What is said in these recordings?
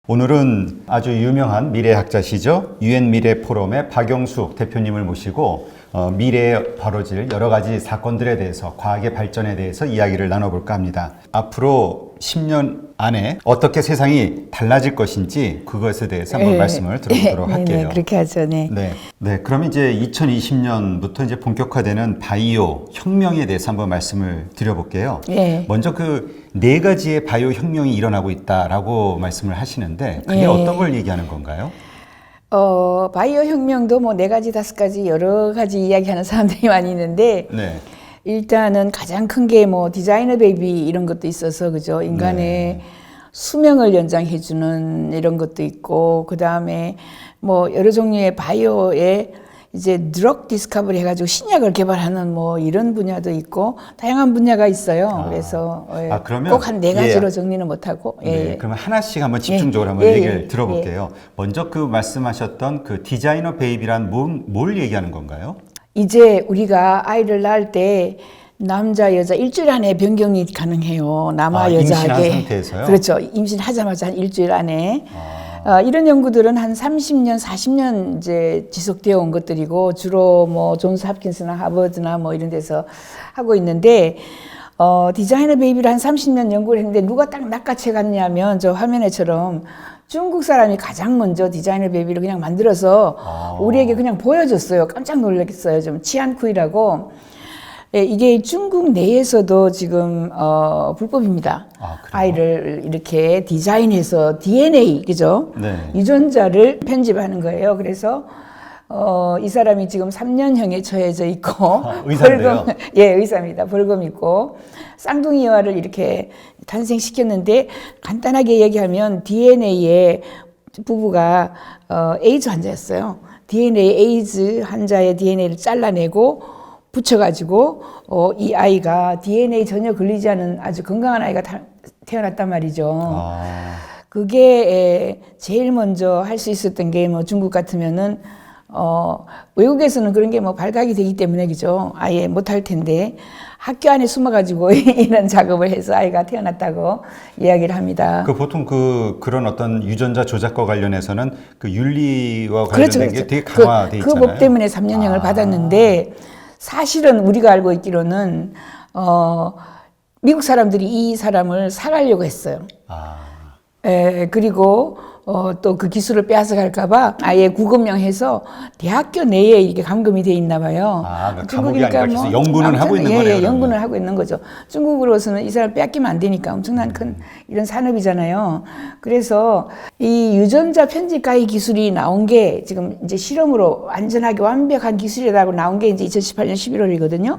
오늘은 아주 유명한 미래학자시죠. UN 미래 포럼의 박영숙 대표님을 모시고 미래에 벌어질 여러 가지 사건들에 대해서, 과학의 발전에 대해서 이야기를 나눠볼까 합니다. 앞으로 10년 안에 어떻게 세상이 달라질 것인지 그것에 대해서 한번 말씀을 들어보도록 할게요. 그렇게 하죠. 네. 그럼 이제 2020년부터 이제 본격화되는 바이오 혁명에 대해서 한번 말씀을 드려볼게요. 먼저 그 네 가지의 바이오 혁명이 일어나고 있다라고 말씀을 하시는데 그게 어떤 걸 얘기하는 건가요? 바이오 혁명도 뭐 4가지, 5가지 여러 가지 이야기하는 사람들이 많이 있는데 일단은 가장 큰 게 뭐 디자이너 베이비 이런 것도 있어서 그죠? 인간의 수명을 연장해주는 이런 것도 있고 그 다음에 뭐 여러 종류의 바이오에 이제 드럭 디스커버리 해가지고 신약을 개발하는 뭐 이런 분야도 있고 다양한 분야가 있어요. 그래서 그러면 꼭 한 4가지로 정리는 못하고 그러면 하나씩 한번 집중적으로 한번 얘기를 들어볼게요. 먼저 그 말씀하셨던 그 디자이너 베이비란 뭘 얘기하는 건가요? 이제 우리가 아이를 낳을 때 남자, 여자 일주일 안에 변경이 가능해요. 남아 여자에게. 임신한 상태에서요? 그렇죠. 임신하자마자 한 일주일 안에. 이런 연구들은 한 30년, 40년 이제 지속되어 온 것들이고 주로 뭐 존스 홉킨스나 하버드나 뭐 이런 데서 하고 있는데 디자이너 베이비를 한 30년 연구를 했는데 누가 딱 낚아채 갔냐면 저 화면에처럼 중국 사람이 가장 먼저 디자이너 베이비를 그냥 만들어서 우리에게 그냥 보여줬어요. 깜짝 놀랐어요. 좀 치안쿠이라고. 이게 중국 내에서도 지금 불법입니다. 아이를 이렇게 디자인해서 DNA, 그죠? 유전자를 편집하는 거예요. 그래서 이 사람이 지금 3년형에 처해져 있고 의사인데요? 의사입니다. 벌금 있고 쌍둥이와를 이렇게 탄생시켰는데 간단하게 얘기하면 DNA에 부부가 에이즈 환자였어요. 에이즈 환자의 DNA를 잘라내고 붙여가지고 이 아이가 DNA 전혀 걸리지 않은 아주 건강한 아이가 태어났단 말이죠. 그게 제일 먼저 할 수 있었던 게 뭐 중국 같으면은 외국에서는 그런 게 뭐 발각이 되기 때문에 그죠. 아예 못할 텐데 학교 안에 숨어가지고 이런 작업을 해서 아이가 태어났다고 이야기를 합니다. 보통 그런 어떤 유전자 조작과 관련해서는 그 윤리와 관련된 게 되게 강화돼 있잖아요. 그 법 때문에 3년형을 받았는데 사실은 우리가 알고 있기로는 미국 사람들이 이 사람을 살하려고 했어요. 그리고 또 그 기술을 빼앗아 갈까봐 아예 구금형해서 대학교 내에 이게 감금이 돼 있나 봐요. 감옥이 아니라 계속 연구는 하고 있는 거네요. 연구는 하고 있는 거죠. 중국으로서는 이 사람 빼앗기면 안 되니까 엄청난 큰 이런 산업이잖아요. 그래서 이 유전자 편집 가위 기술이 나온 게 지금 이제 실험으로 안전하게 완벽한 기술이라고 나온 게 이제 2018년 11월이거든요.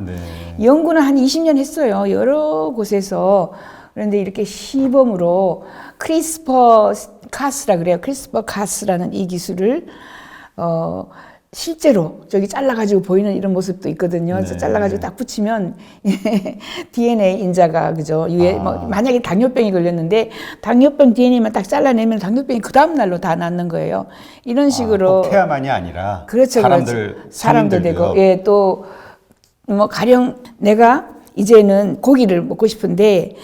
연구는 한 20년 했어요. 여러 곳에서. 그런데 이렇게 시범으로 크리스퍼 카스라 그래요. 크리스퍼 카스라는 이 기술을 실제로 저기 잘라가지고 보이는 이런 모습도 있거든요. 그래서 잘라가지고 딱 붙이면 DNA 인자가 그죠. 뭐 만약에 당뇨병이 걸렸는데 당뇨병 DNA만 딱 잘라내면 당뇨병이 그 다음 날로 다 낫는 거예요. 이런 식으로 꼭 태아만이 아니라 그렇죠, 사람도 되고 또 뭐 가령 내가 이제는 고기를 먹고 싶은데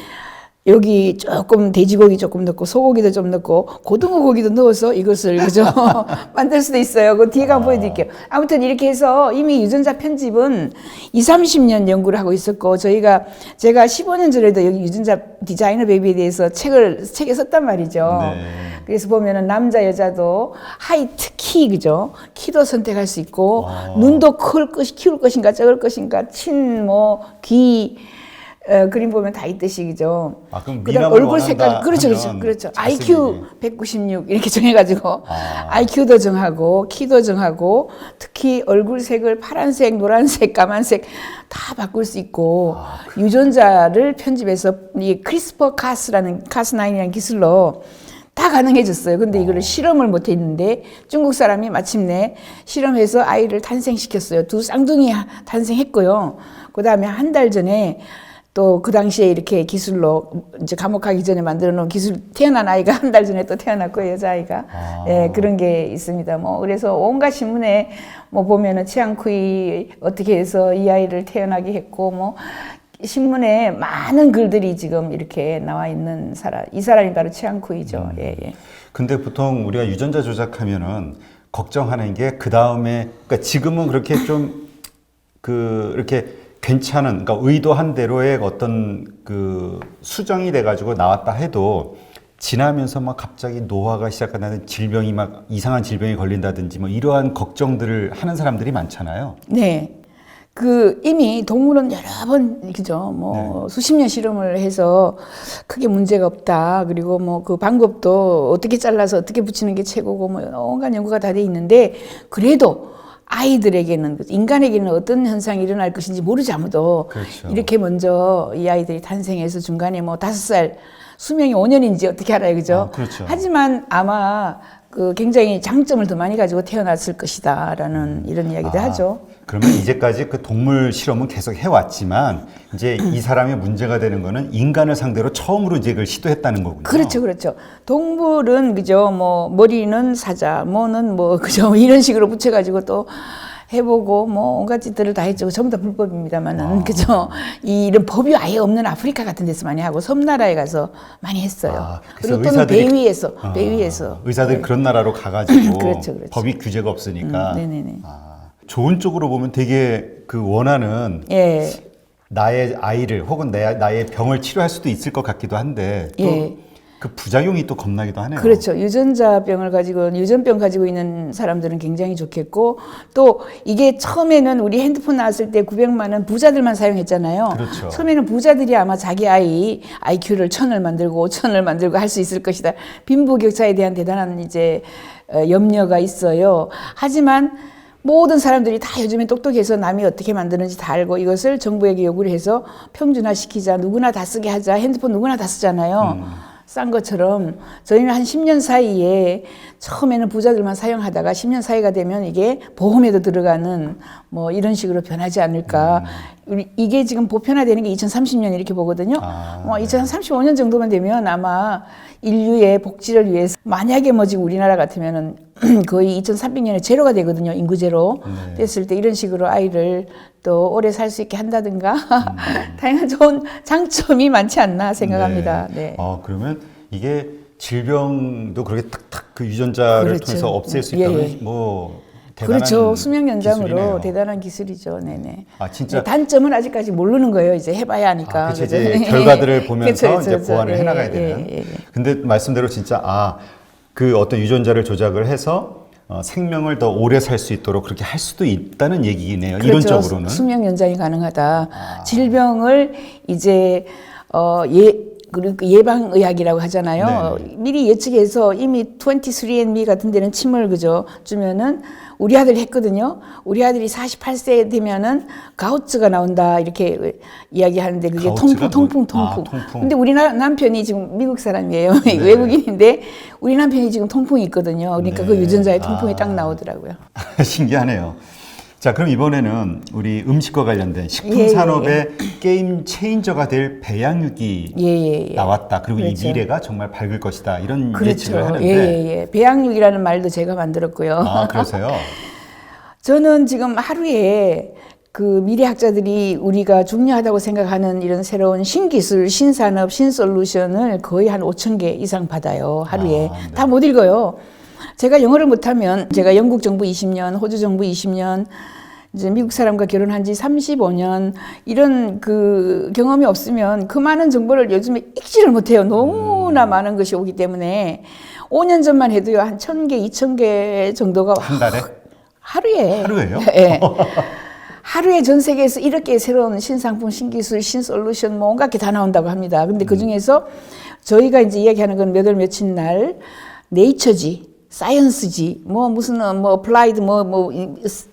여기 조금 돼지고기 조금 넣고 소고기도 좀 넣고 고등어 고기도 넣어서 이것을 그죠 만들 수도 있어요. 그 뒤에 가면 보여드릴게요. 아무튼 이렇게 해서 이미 유전자 편집은 20-30년 연구를 하고 있었고 제가 15년 전에도 여기 유전자 디자이너 베이비에 대해서 책에 썼단 말이죠. 그래서 보면은 남자 여자도 하이트 키 그죠 키도 선택할 수 있고 눈도 키울 것인가 적을 것인가 친 뭐 귀 그림 보면 다 있듯이 그죠. 그럼 그다음 얼굴 색깔 그렇죠. IQ 196 이렇게 정해가지고 IQ도 정하고 키도 정하고 특히 얼굴색을 파란색, 노란색, 까만색 다 바꿀 수 있고 유전자를 편집해서 이 크리스퍼 카스9이라는 기술로 다 가능해졌어요. 근데 이거를 실험을 못 했는데 중국 사람이 마침내 실험해서 아이를 탄생시켰어요. 2 쌍둥이 탄생했고요. 그 다음에 한 달 전에 또 그 당시에 이렇게 기술로 이제 감옥 가기 전에 만들어 놓은 기술 태어난 아이가 한 달 전에 또 태어났고 여자아이가 그런 게 있습니다. 뭐 그래서 온갖 신문에 뭐 보면은 치안쿠이 어떻게 해서 이 아이를 태어나게 했고 뭐 신문에 많은 글들이 지금 이렇게 나와 있는 사람, 이 사람이 바로 치앙쿠이죠. 예, 예. 근데 보통 우리가 유전자 조작하면은 걱정하는 게 그 다음에, 그러니까 지금은 그렇게 좀 이렇게 괜찮은, 그러니까 의도한 대로의 어떤 그 수정이 돼가지고 나왔다 해도 지나면서 막 갑자기 노화가 시작한다는 질병이 막 이상한 질병에 걸린다든지 뭐 이러한 걱정들을 하는 사람들이 많잖아요. 네. 이미 동물은 여러 번, 그죠. 뭐, 수십 년 실험을 해서 크게 문제가 없다. 그리고 뭐, 그 방법도 어떻게 잘라서 어떻게 붙이는 게 최고고, 뭐, 온갖 연구가 다 돼 있는데, 그래도 아이들에게는, 인간에게는 어떤 현상이 일어날 것인지 모르지 아무도. 그렇죠. 이렇게 먼저 이 아이들이 탄생해서 중간에 뭐, 5살, 수명이 5년인지 어떻게 알아요. 그죠? 그렇죠. 하지만 아마 굉장히 장점을 더 많이 가지고 태어났을 것이다라는 이런 이야기도 하죠. 그러면 이제까지 그 동물 실험은 계속 해왔지만 이제 이 사람의 문제가 되는 거는 인간을 상대로 처음으로 이제 그걸 시도했다는 거군요. 그렇죠, 그렇죠. 동물은 그죠, 뭐 머리는 사자, 뭐는 뭐 그죠, 이런 식으로 붙여가지고 또 해보고 뭐 온갖 짓들을 다 했죠. 전부 다 불법입니다만은 그죠. 이런 법이 아예 없는 아프리카 같은 데서 많이 하고 섬나라에 가서 많이 했어요. 그리고 또는 배 위에서 의사들이 네. 그런 나라로 가가지고 그렇죠, 그렇죠. 법이 규제가 없으니까 네네네. 좋은 쪽으로 보면 되게 그 원하는 예. 나의 아이를 혹은 나의 병을 치료할 수도 있을 것 같기도 한데 또 예. 그 부작용이 또 겁나기도 하네요. 그렇죠. 유전병 가지고 있는 사람들은 굉장히 좋겠고, 또 이게 처음에는 우리 핸드폰 나왔을 때 900만 원 부자들만 사용했잖아요. 그렇죠. 처음에는 부자들이 아마 자기 아이 IQ를 1000을 만들고 5000을 만들고 할 수 있을 것이다. 빈부격차에 대한 대단한 이제 염려가 있어요. 하지만 모든 사람들이 다 요즘에 똑똑해서 남이 어떻게 만드는지 다 알고 이것을 정부에게 요구를 해서 평준화시키자, 누구나 다 쓰게 하자, 핸드폰 누구나 다 쓰잖아요. 싼 것처럼 저희는 한 10년 사이에 처음에는 부자들만 사용하다가 10년 사이가 되면 이게 보험에도 들어가는 뭐 이런 식으로 변하지 않을까. 이게 지금 보편화되는 게 2030년 이렇게 보거든요. 2035년 정도만 되면 아마 인류의 복지를 위해서 만약에 뭐 지금 우리나라 같으면은 거의 2300년에 제로가 되거든요. 인구 제로. 됐을 때 이런 식으로 아이를 또 오래 살 수 있게 한다든가 다양한 좋은 장점이 많지 않나 생각합니다. 네. 그러면 이게 질병도 그렇게 탁탁 그 유전자를 그렇죠. 통해서 없앨 수 있다면 예. 뭐 대단한 그렇죠. 수명 연장으로 기술이네요. 대단한 기술이죠. 네네. 진짜. 네, 단점은 아직까지 모르는 거예요. 이제 해봐야 하니까. 그렇죠. 이제 결과들을 보면서 그쵸, 이제 보완을 해나가야 되는. 근데 말씀대로 진짜 그 어떤 유전자를 조작을 해서 생명을 더 오래 살 수 있도록 그렇게 할 수도 있다는 얘기네요. 그렇죠. 이론적으로는. 수명 연장이 가능하다. 질병을 이제 예방의학이라고 하잖아요. 네. 미리 예측해서 이미 23andMe 같은 데는 침을 그죠 주면은 우리 아들이 했거든요. 우리 아들이 48세 되면은 가우츠가 나온다 이렇게 이야기하는데 그게 통풍. 근데 우리 남편이 지금 미국 사람이에요. 네. 외국인인데 우리 남편이 지금 통풍이 있거든요. 그러니까 네. 그 유전자에 통풍이 딱 나오더라고요. 신기하네요. 자, 그럼 이번에는 우리 음식과 관련된 식품 예, 산업의 게임 체인저가 될 배양육이 나왔다. 그리고 그렇죠. 이 미래가 정말 밝을 것이다. 이런 그렇죠. 예측을 하는데. 배양육이라는 말도 제가 만들었고요. 그러세요? 저는 지금 하루에 그 미래학자들이 우리가 중요하다고 생각하는 이런 새로운 신기술, 신산업, 신솔루션을 거의 한 5,000개 이상 받아요. 하루에. 네. 다 못 읽어요. 제가 영어를 못하면 제가 영국 정부 20년, 호주 정부 20년, 이제 미국 사람과 결혼한 지 35년 이런 그 경험이 없으면 그 많은 정보를 요즘에 읽지를 못해요. 너무나 많은 것이 오기 때문에 5년 전만 해도요 한 1,000개, 2,000개 정도가 한 달에? 하루에요? 네. 하루에 전 세계에서 이렇게 새로운 신상품, 신기술, 신솔루션 뭐 온갖 게 다 나온다고 합니다. 근데 그 중에서 저희가 이제 이야기하는 건 몇 월 며칠 날 네이처지, 사이언스지, 어플라이드,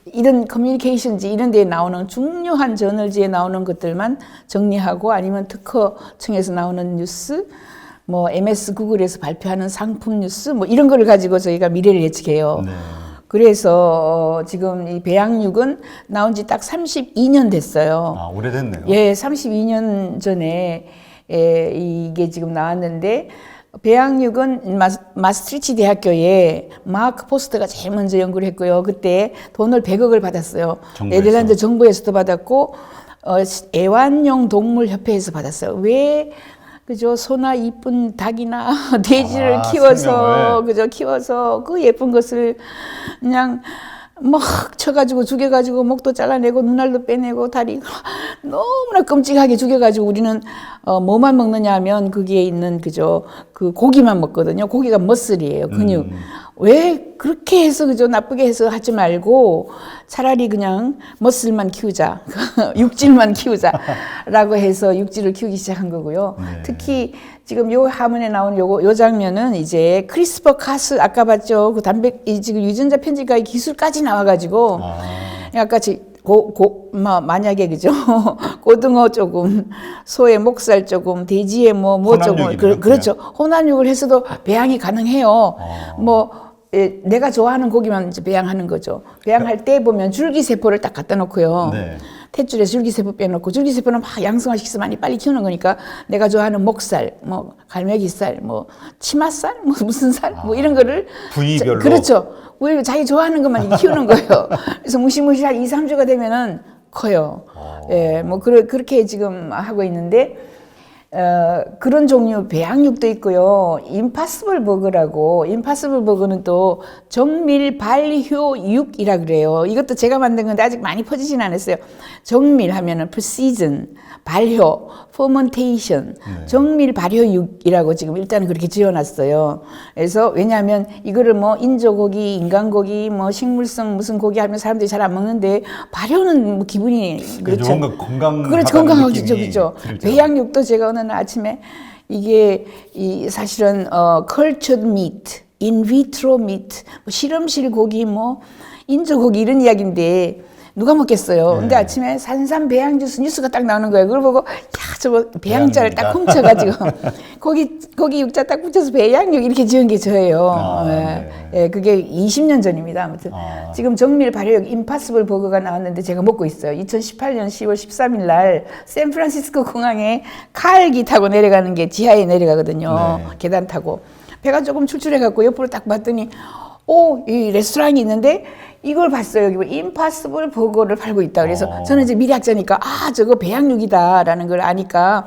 이런 커뮤니케이션지, 이런 데에 나오는 중요한 저널지에 나오는 것들만 정리하고 아니면 특허청에서 나오는 뉴스, MS 구글에서 발표하는 상품 뉴스, 이런 거를 가지고 저희가 미래를 예측해요. 네. 그래서 지금 이 배양육은 나온 지 딱 32년 됐어요. 오래됐네요. 예, 32년 전에 이게 지금 나왔는데, 배양육은 마스트리치 대학교에 마크 포스터가 제일 먼저 연구를 했고요. 그때 돈을 100억을 받았어요. 정부에서. 네덜란드 정부에서도 받았고 애완용 동물 협회에서 받았어요. 왜 그죠? 소나 이쁜 닭이나 돼지를 키워서 생명을. 그죠? 키워서 그 예쁜 것을 그냥 막 쳐가지고 죽여가지고 목도 잘라내고 눈알도 빼내고 다리 너무나 끔찍하게 죽여가지고 우리는 뭐만 먹느냐 하면 거기에 있는 그죠? 그 고기만 먹거든요. 고기가 머슬이에요. 근육. 왜 그렇게 해서 그죠? 나쁘게 해서 하지 말고 차라리 그냥 머슬만 키우자. 육질만 키우자라고 해서 육질을 키우기 시작한 거고요. 네. 특히 지금 요 화면에 나오는 요 장면은 이제 크리스퍼 카스 아까 봤죠? 그 지금 유전자 편집가의 기술까지 나와가지고 아까 만약에 그죠? 고등어 조금, 소의 목살 조금, 돼지의 뭐 조금, 그렇죠. 혼합육을 해서도 배양이 가능해요. 내가 좋아하는 고기만 이제 배양하는 거죠. 배양할 때 보면 줄기세포를 딱 갖다 놓고요. 네. 탯줄에 줄기세포 빼놓고 줄기세포는 막 양성화시켜서 많이 빨리 키우는 거니까 내가 좋아하는 목살, 뭐 갈매기살, 뭐 치맛살, 뭐 무슨 살, 뭐 이런 거를 부위별로 그렇죠. 왜 자기 좋아하는 것만 키우는 거예요. 그래서 무시무시 한 2, 3주가 되면은 커요. 예, 뭐 그렇게 지금 하고 있는데 그런 종류 배양육도 있고요. 임파서블 버거라고. 임파서블 버거는 또 정밀 발효육이라 그래요. 이것도 제가 만든 건데 아직 많이 퍼지진 않았어요. 정밀 하면은 precision, 발효, fermentation, 정밀 발효육이라고 지금 일단은 그렇게 지어놨어요. 그래서 왜냐하면 이거를 뭐 인조고기, 인간고기, 뭐 식물성 무슨 고기 하면 사람들이 잘 안 먹는데 발효는 뭐 기분이 그렇죠. 뭔가 건강하다는 그렇죠. 건강하죠, 느낌이 그죠. 들죠. 배양육도 제가 어느 날 아침에 이게 사실은 cultured meat, in vitro meat, 뭐 실험실 고기, 뭐 인조고기 이런 이야기인데 누가 먹겠어요. 네. 근데 아침에 산삼 배양 주스 뉴스가 딱 나오는 거예요. 그걸 보고 야 저거 배양자를 딱 훔쳐가지고 거기 육자 딱 붙여서 배양육 이렇게 지은 게 저예요. 네. 예, 그게 20년 전입니다. 아무튼 지금 정밀 발효육 임파서블 버거가 나왔는데 제가 먹고 있어요. 2018년 10월 13일 날 샌프란시스코 공항에 카알기 타고 내려가는 게 지하에 내려가거든요. 네. 계단 타고 배가 조금 출출해갖고 옆으로 딱 봤더니 이 레스토랑이 있는데 이걸 봤어요. 여기 임파서블 버거를 팔고 있다. 그래서 저는 이제 미래학자니까 저거 배양육이다라는 걸 아니까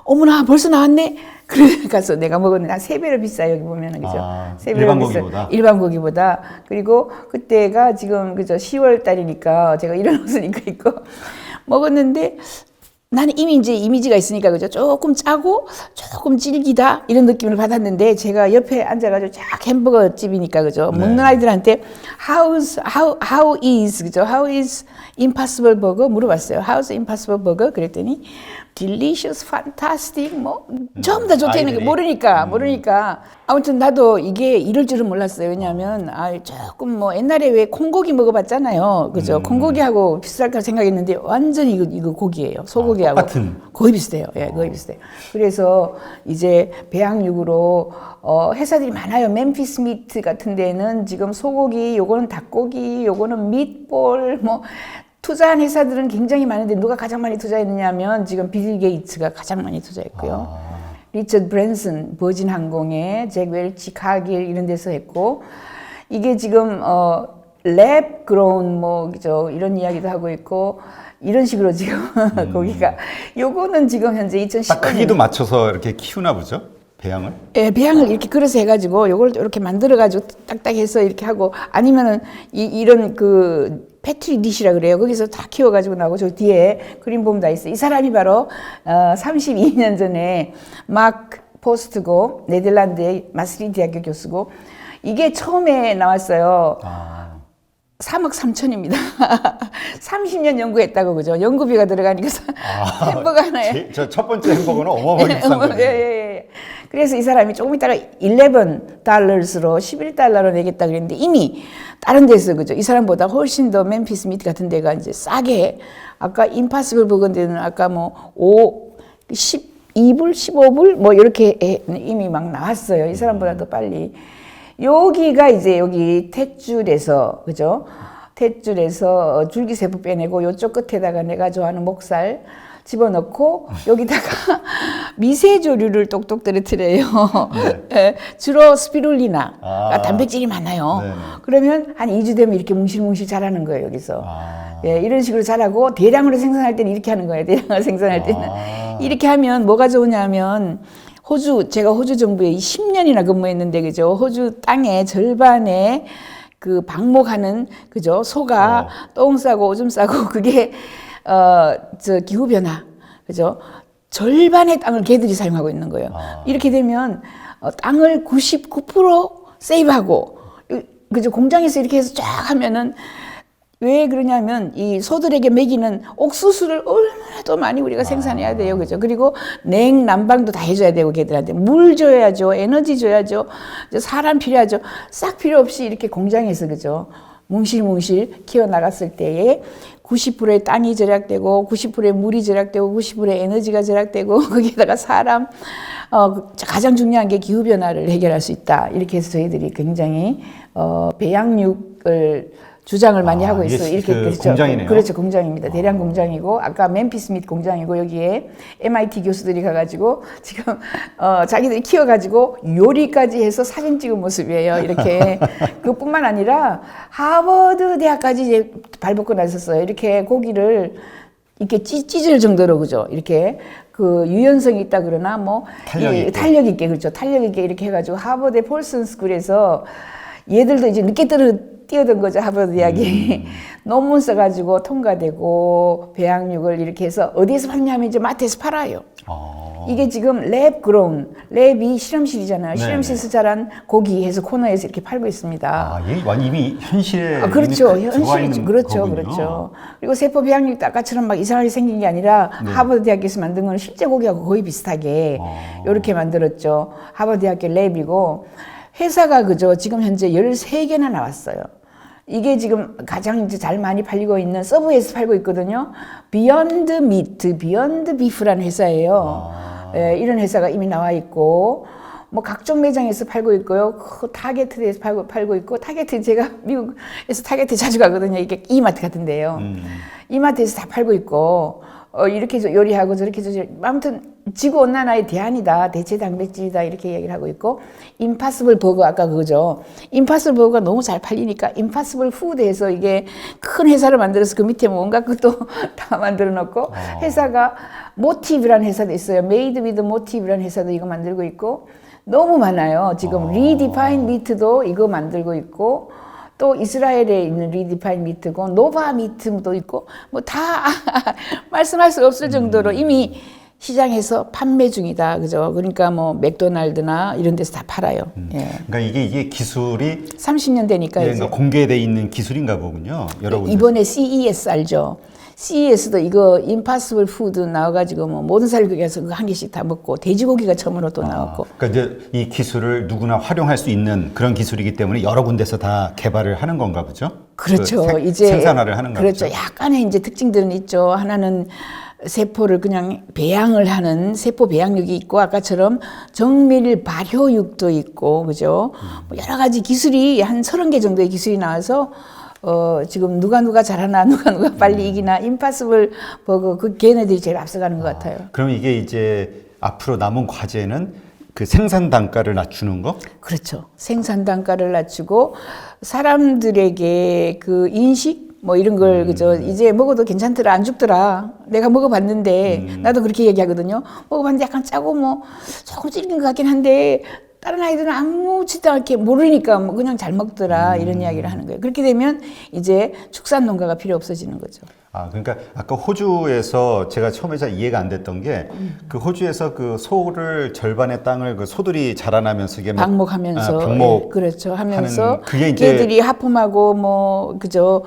어머나 벌써 나왔네. 그래 가서 내가 먹었는데 한 3배로 비싸요. 여기 보면은 그죠? 3배로 일반 비싸요. 고기보다? 일반 고기보다. 그리고 그때가 지금 그죠? 10월 달이니까 제가 이런 옷을 입고 먹었는데 나는 이미 이제 이미지가 있으니까 그죠? 조금 짜고 조금 질기다 이런 느낌을 받았는데 제가 옆에 앉아가지고 쫙 햄버거 집이니까 그죠? 네. 먹는 아이들한테 how is 그죠? How is impossible burger 물어봤어요. How's impossible burger? 그랬더니 delicious, fantastic 뭐 전부 다 좋다는 게 모르니까 아무튼 나도 이게 이럴 줄은 몰랐어요. 왜냐하면 조금 뭐 옛날에 왜 콩고기 먹어봤잖아요. 그죠? 콩고기하고 비슷할까 생각했는데 완전히 이거 고기예요. 소고기하고 똑같은. 거의 비슷해요. 예, 거의 비슷해요. 그래서 이제 배양육으로 회사들이 많아요. 멤피스 미트 같은 데는 지금 소고기, 요거는 닭고기, 요거는 밑볼 뭐 투자한 회사들은 굉장히 많은데 누가 가장 많이 투자했느냐 하면 지금 빌 게이츠가 가장 많이 투자했고요. 리처드 브랜슨 버진 항공에 잭 웰치 카길 이런 데서 했고 이게 지금 랩 그라운 뭐 그죠 이런 이야기도 하고 있고 이런 식으로 지금 거기가 요거는 지금 현재 2015년 딱 크기도 맞춰서 이렇게 키우나 보죠? 배양을? 예, 배양을 이렇게 그릇에 해가지고 요걸 이렇게 만들어가지고 딱딱해서 이렇게 하고 아니면은 이런 그 패트리 디시라 그래요. 거기서 다 키워가지고 나오고 저 뒤에 그림보험 다 있어요. 이 사람이 바로 32년 전에 마크 포스트고 네덜란드의 마스리히 대학교 교수고 이게 처음에 나왔어요. 3억 3천입니다. 30년 연구했다고 그죠? 연구비가 들어가니까 햄버거 하나에 저 첫 번째 햄버거는 어마어마하게 비싼 거예요. 예. 그래서 이 사람이 조금 있다가 $11로 11달러로 내겠다 그랬는데 이미 다른 데서 그죠? 이 사람보다 훨씬 더 멤피스 미트 같은 데가 이제 싸게 아까 임파서블 버거인데는 아까 뭐 12불, 15불 뭐 이렇게 이미 막 나왔어요. 이 사람보다 더 빨리. 여기가 이제 여기 탯줄에서 그죠? 탯줄에서 줄기세포 빼내고 요쪽 끝에다가 내가 좋아하는 목살 집어넣고 여기다가 미세조류를 똑똑 떨어뜨려요. 네. 예, 주로 스피룰리나 아. 단백질이 많아요. 네네. 그러면 한 2주 되면 이렇게 뭉실뭉실 자라는 거예요, 여기서. 아. 예, 이런 식으로 자라고 대량으로 생산할 때는 이렇게 하는 거예요. 대량으로 생산할 때는. 아. 이렇게 하면 뭐가 좋으냐면 제가 호주 정부에 10년이나 근무했는데 그죠? 호주 땅의 절반에 그 방목하는 그죠? 소가 똥 싸고 오줌 싸고 그게 저 기후 변화 그죠? 절반의 땅을 개들이 사용하고 있는 거예요. 이렇게 되면 땅을 99% 세이브하고 그죠? 공장에서 이렇게 해서 쫙 하면은 왜 그러냐면 이 소들에게 먹이는 옥수수를 얼마나 또 많이 우리가 생산해야 돼요. 그죠? 그리고 냉난방도 다 해줘야 되고 걔들한테 물 줘야죠. 에너지 줘야죠. 사람 필요하죠. 싹 필요 없이 이렇게 공장에서 그죠? 뭉실뭉실 키워나갔을 때에 90%의 땅이 절약되고 90%의 물이 절약되고 90%의 에너지가 절약되고 거기에다가 사람 가장 중요한 게 기후변화를 해결할 수 있다. 이렇게 해서 저희들이 굉장히 배양육을 주장을 많이 하고 있어요. 이렇게 그렇죠. 공장이네요. 그렇죠, 공장입니다. 대량 공장이고 아까 멤피스 및 공장이고 여기에 MIT 교수들이 가가지고 지금 자기들이 키워가지고 요리까지 해서 사진 찍은 모습이에요. 이렇게 그뿐만 아니라 하버드 대학까지 이제 발벗고 나섰어요. 이렇게 고기를 이렇게 찢을 정도로 그죠? 이렇게 그 유연성이 있다 그러나 뭐 탄력 있게 그렇죠. 탄력 있게 이렇게 해가지고 하버드 폴슨 스쿨에서 얘들도 이제 늦게 뛰어든 거죠. 하버드 대학이. 논문 써가지고 통과되고 배양육을 이렇게 해서 어디에서 팔냐면 이제 마트에서 팔아요. 이게 지금 랩이 실험실이잖아요. 실험실에서 자란 고기 해서 코너에서 이렇게 팔고 있습니다. 이미 현실에 그렇죠. 현실이죠. 그렇죠. 그리고 세포 배양육도 아까처럼 막 이상하게 생긴 게 아니라 하버드 대학에서 만든 건 실제 고기하고 거의 비슷하게 이렇게 만들었죠. 하버드 대학교 랩이고 회사가 그죠. 지금 현재 13개나 나왔어요. 이게 지금 가장 이제 잘 많이 팔리고 있는 서브웨이에서 팔고 있거든요. 비욘드 미트, 비욘드 비프라는 회사예요. 예, 이런 회사가 이미 나와 있고, 뭐 각종 매장에서 팔고 있고요. 그 타겟에서 팔고 있고, 타겟 제가 미국에서 타겟에 자주 가거든요. 이게 이마트 같은데요. 이마트에서 다 팔고 있고, 이렇게 요리하고 저렇게 아무튼 지구온난화의 대안이다, 대체 단백질이다 이렇게 얘기를 하고 있고, 임파서블 버거 아까 그거죠. 임파서블 버거가 너무 잘 팔리니까 임파서블 푸드에서 이게 큰 회사를 만들어서 그 밑에 뭔가 것도 다 만들어 놓고 회사가 모티브라는 회사도 있어요. 메이드 위드 모티브라는 회사도 이거 만들고 있고 너무 많아요. 지금 리디파인 미트도 이거 만들고 있고. 또 이스라엘에 있는 리디파인 미트고 노바 미트도 있고 뭐 다 말씀할 수 없을 정도로 이미 시장에서 판매 중이다. 그죠? 그러니까 뭐 맥도날드나 이런 데서 다 팔아요. 예. 그러니까 이게 기술이 30년 되니까 이제 그러니까 공개돼 있는 기술인가 보군요. 여러분. 이번에 CES 알죠? CES도 이거 임파서블 푸드 나와가지고 뭐 모든 살국에서 그거 한 개씩 다 먹고 돼지고기가 처음으로 또 나왔고. 그러니까 이제 이 기술을 누구나 활용할 수 있는 그런 기술이기 때문에 여러 군데서 다 개발을 하는 건가 보죠. 그렇죠. 이제 생산화를 하는가 그렇죠. 보죠. 약간의 이제 특징들은 있죠. 하나는 세포를 그냥 배양을 하는 세포 배양육이 있고 아까처럼 정밀 발효육도 있고 그죠. 뭐 여러 가지 기술이 한 30개 정도의 기술이 나와서. 지금 누가 잘하나 누가 빨리 이기나 임파서블 버거 그 걔네들이 제일 앞서가는 것 같아요. 그럼 이게 이제 앞으로 남은 과제는 그 생산 단가를 낮추는 거? 그렇죠. 생산 단가를 낮추고 사람들에게 그 인식 뭐 이런 걸 그죠. 이제 먹어도 괜찮더라 안 죽더라. 내가 먹어봤는데 나도 그렇게 얘기하거든요. 먹어봤는데 약간 짜고 뭐 조금 질긴 것 같긴 한데. 다른 아이들은 아무렇지도 않게 모르니까 뭐 그냥 잘 먹더라 이런 이야기를 하는 거예요. 그렇게 되면 이제 축산 농가가 필요 없어지는 거죠. 그러니까 아까 호주에서 제가 처음에 잘 이해가 안 됐던 게 그 호주에서 그 소를 절반의 땅을 그 소들이 자라나면서 이게 방목하면서 방목 그렇죠 하면서 그게 이제 걔들이 하품하고 뭐 그죠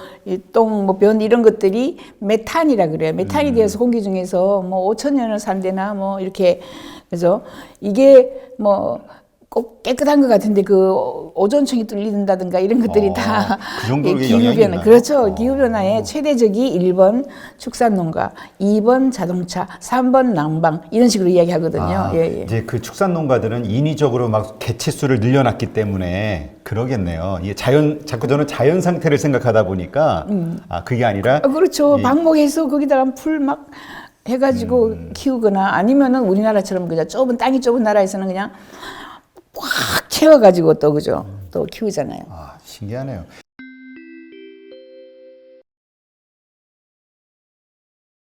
똥 뭐 변 이런 것들이 메탄이라 그래요. 메탄이 되어서 공기 중에서 뭐 5,000년을 산대나 뭐 이렇게 그죠 이게 뭐 꼭 깨끗한 것 같은데 그 오존층이 뚫린다든가 이런 것들이 다 그 정도로 기후변화 그렇죠. 기후변화의 최대적이 1번 축산농가, 2번 자동차, 3번 난방 이런 식으로 이야기하거든요. 예. 이제 그 축산농가들은 인위적으로 막 개체수를 늘려놨기 때문에 그러겠네요. 이게 자꾸 저는 자연 상태를 생각하다 보니까 그게 아니라 그렇죠. 방목해서 거기다가 풀 막 해가지고 키우거나 아니면은 우리나라처럼 그냥 땅이 좁은 나라에서는 그냥 꽉 채워가지고 또 그죠 또 키우잖아요. 아, 신기하네요.